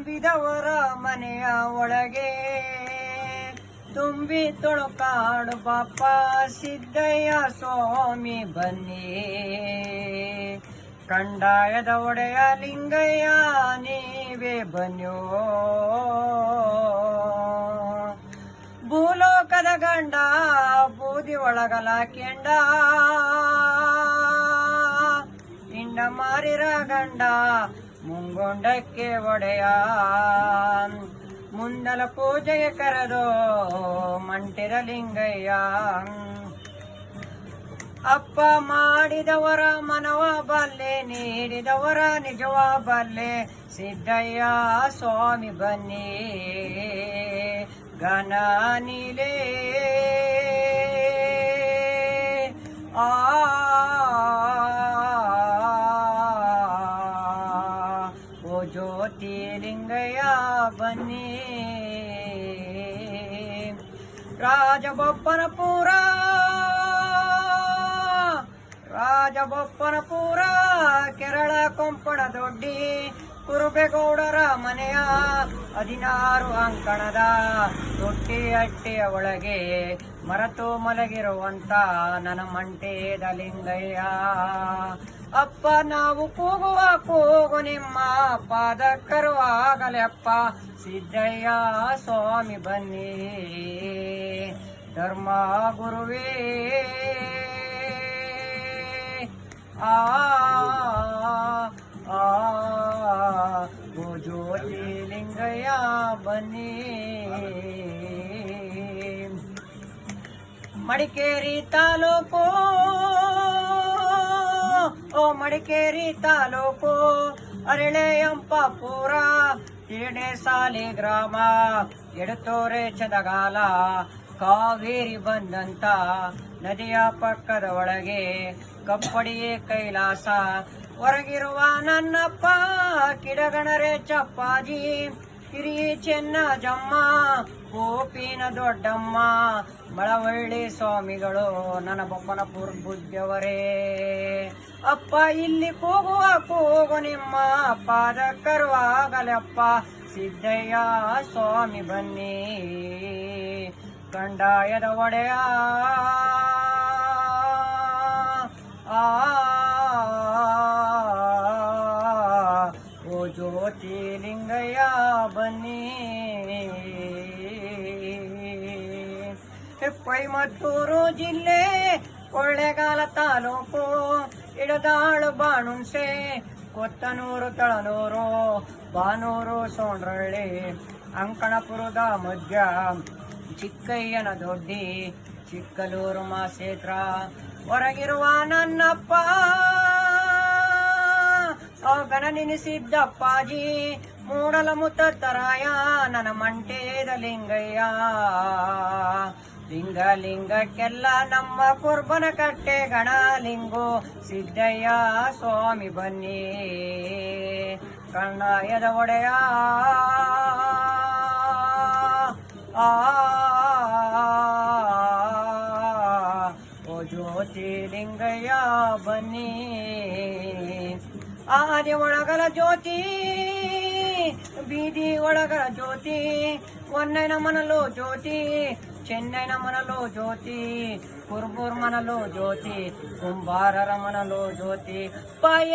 ನಂಬಿದವರ ಮನೆಯ ಒಳಗೆ ತುಂಬಿ ತುಳುಕಾಡು ಬಾಪ ಸಿದ್ದಯ್ಯ ಸ್ವಾಮಿ ಬನ್ನಿ. ಕಂದಾಯದ ಒಡೆಯ ಲಿಂಗಯ್ಯ ನೀವೇ ಬನ್ಯೋ. ಭೂಲೋಕದ ಗಂಡ ಬೂದಿ ಒಳಗಲ ಕೆಂಡ ಇಂಡ ಮಾರಿರ ಗಂಡ ಮುಂಗೊಂಡಕ್ಕೆ ಒಡೆಯ. ಮುಂದಲ ಪೂಜೆಗೆ ಕರೆದೋ ಮಂಟಿರ ಲಿಂಗಯ್ಯ. ಅಪ್ಪ ಮಾಡಿದವರ ಮನವ ಬಲ್ಲೆ ನೀಡಿದವರ ನಿಜವ ಬಲ್ಲೆ ಸಿದ್ದಯ್ಯ ಸ್ವಾಮಿ ಬನ್ನಿ. ಘನ ನೀಲೇ ಓ ಜ್ಯೋತಿ ಲಿಂಗಯ್ಯ ಬನ್ನಿ. ರಾಜಬೊಪ್ಪನಪುರ ಕೇರಳ ಕೊಂಪಣ ದೊಡ್ಡಿ ಕುರುಬೆಗೌಡರ ಮನೆಯ 16 ಅಂಕಣದ ತೊಟ್ಟಿ ಅಟ್ಟಿಯ ಒಳಗೆ ಮರೆತು ಮಲಗಿರುವಂತ ನನ್ನ ಮಂಟೇದ ಲಿಂಗಯ್ಯ. ಅಪ್ಪ ನಾವು ಕೂಗುವ ಕೂಗು ನಿಮ್ಮ ಪಾದಕ್ಕರುವಾಗಲೇ ಅಪ್ಪ ಸಿದ್ದಯ್ಯ ಸ್ವಾಮಿ ಬನ್ನಿ. ಧರ್ಮ ಗುರುವೇ ಓ ಜ್ಯೋತಿ ಲಿಂಗಯ್ಯ ಬನ್ನಿ. ಮಡಿಕೇರಿ ತಾಲೂಕು ಮಡಿಕೇರಿ ತಾಲೂಕು ಅರಳೆಯಂಪಾಪುರ ಏಡೆ ಸಾಲಿ ಗ್ರಾಮ ಎಡತೋರೆ ಚದಗಾಲ ಕಾವೇರಿ ಬಂದಂತ ನದಿಯ ಪಕ್ಕದ ಒಳಗೆ ಕಪ್ಪಡಿಯೇ ಕೈಲಾಸ. ಹೊರಗಿರುವ ನನ್ನಪ್ಪ ಕಿಡಗಣರೆ ಚಪ್ಪಾಜಿ ಹಿರಿಯ ಚೆನ್ನಜಮ್ಮ ಗೋಪಿನ ದೊಡ್ಡಮ್ಮ ಮಳವಳ್ಳಿ ಸ್ವಾಮಿಗಳು ನನ್ನ ಬೊಪ್ಪನಪುರ ಬುದ್ಧವರೇ. ಅಪ್ಪ ಇಲ್ಲಿ ಕೂಗುವ ಕೂಗು ನಿಮ್ಮ ಪಾದಕ್ಕರುವಾಗಲಪ್ಪ ಸಿದ್ದಯ್ಯ ಸ್ವಾಮಿ ಬನ್ನಿ. ಕಂದಾಯದ ಒಡೆಯ ಓ ಜ್ಯೋತಿ ಲಿಂಗಯ್ಯ ಬನ್ನಿ. ಕೊಯಮತ್ತೂರು ಜಿಲ್ಲೆ ಕೊಳ್ಳೇಗಾಲ ತಾಲೂಕು ಇಡದಾಳು ಬಾಣುಂಸೆ ಕೊತ್ತನೂರು ತಳನೂರು ಬಾನೂರು ಸೋಂಡ್ರಳ್ಳಿ ಅಂಕಣಪುರದ ಮಧ್ಯ ಚಿಕ್ಕಯ್ಯನ ದೊಡ್ಡಿ ಚಿಕ್ಕಲೂರು ಮಾಸೇತ್ರ. ಹೊರಗಿರುವ ನನ್ನಪ್ಪ ಗಣ ನೆನೆಸಿದ್ದಪ್ಪಾಜಿ ಮೂಡಲ ಮುತ್ತರಾಯ ನನ್ನ ಮಂಟೇದ ಲಿಂಗಯ್ಯ. ಲಿಂಗಕ್ಕೆಲ್ಲ ನಮ್ಮ ಕುರ್ಬನ ಕಟ್ಟೆ ಗಣ ಲಿಂಗು ಸಿದ್ದಯ್ಯ ಸ್ವಾಮಿ ಬನ್ನಿ. ಕಂದಾಯದ ಒಡೆಯ ಓ ಜ್ಯೋತಿ ಲಿಂಗಯ್ಯ ಬನ್ನಿ. ಆದಿ ಒಳಗಲ ಜ್ಯೋತಿ ಬೀದಿ ಒಳಗಲ ಜ್ಯೋತಿ ಒನ್ನೈನ ಮನಲು ಜ್ಯೋತಿ ಚೆನ್ನೈನ ಮನಲು ಜ್ಯೋತಿ ಕುರ್ಬೂರ್ ಮನಲು ಜ್ಯೋತಿ ಕುಂಬಾರರ ಮನಲು ಜ್ಯೋತಿ.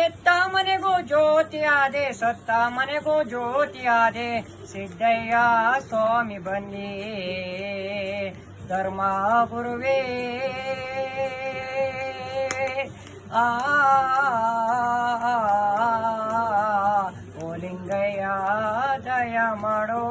ಎತ್ತ ಮನೆಗೂ ಜ್ಯೋತಿ ಆದೆ ಸತ್ತ ಮನೆಗೂ ಜ್ಯೋತಿ ಆದೆ ಸಿದ್ದಯ್ಯ ಸ್ವಾಮಿ ಬನ್ನಿ. ಧರ್ಮ ಗುರುವೇ ಓ ಲಿಂಗಯ್ಯ ದಯ ಮಾಡೋ.